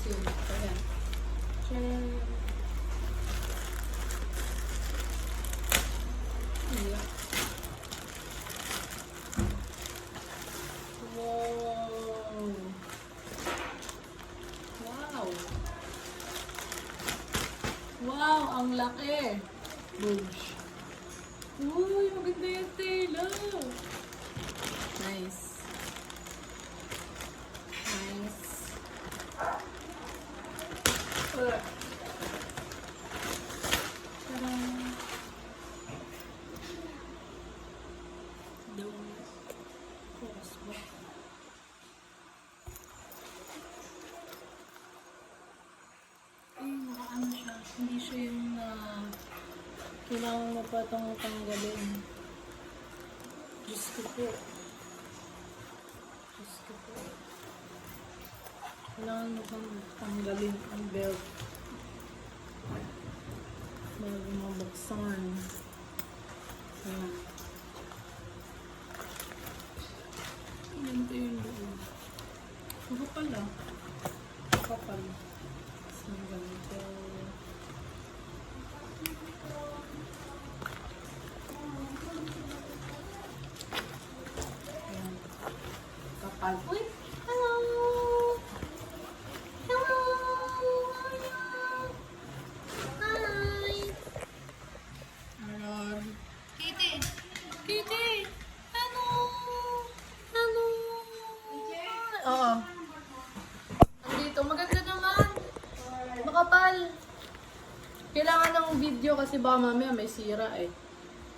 yun. Ayan. Tcharam! Ayan. Wow! Wow! Wow! Ang laki! Boobs! Uy! Maganda yung tela! Nice! Nice! Tadam! Donut. Focus ba? Ay, nakaano siya. Hindi siya yung kailangan mo pa itong tanggalin. Diyos ko po. Diyos ko po. Kailangan mo pang tanggalin ang belt. Bago mabuksan. Ayan. Ganito yung loob. Kapal ah. Kapal. So, ganito. Ayan. Kapal. Uy! Hello! Hello! Hi! Ayan. Kitty! Kitty! Hello! Hello! Oo. Andito. Maganda naman. Makapal. Kailangan ng video kasi baka mamaya may sira eh.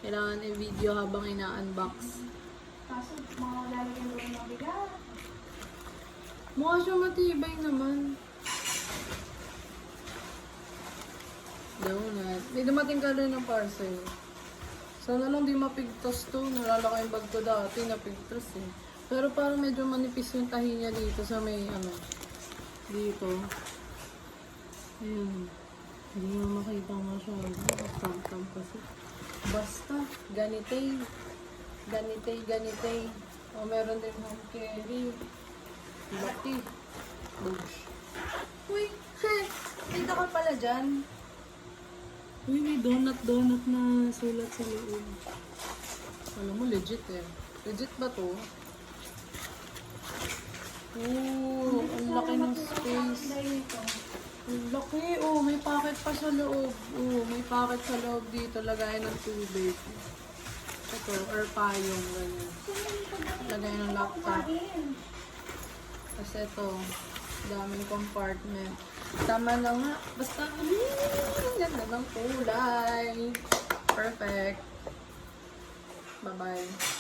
Kailangan ng video habang ina-unbox. Kaso, mga lalagyan ko ng mabigat. Mukha siya matibay naman. Donut. May dumating ka rin ng parcel. Sana lang di mapigtas to. Nalalaka yung bag ko dati, napigtas eh. Pero parang medyo manipis yung tahi niya dito sa may ano. Dito. Ayan. Hindi mo makita masyado. Tam-tam kasi. Basta. Ganitay. Ganitay, ganitay. O meron din home carry. Laki. Bush. Uy! Dito ka pala dyan. Uy, may donut na sulat sa loob. Alam mo, legit eh. Legit ba to? Oh, ang laki ng space. Ang laki. Oh, may pocket pa sa loob. Oh, may pocket sa loob dito. Lagayan ng tubig. Ito, or payong. Ganyan. Lagayan ng laptop. Kasi ito, daming compartment. Tama na nga. Basta, ganda ng kulay. Perfect. Bye-bye.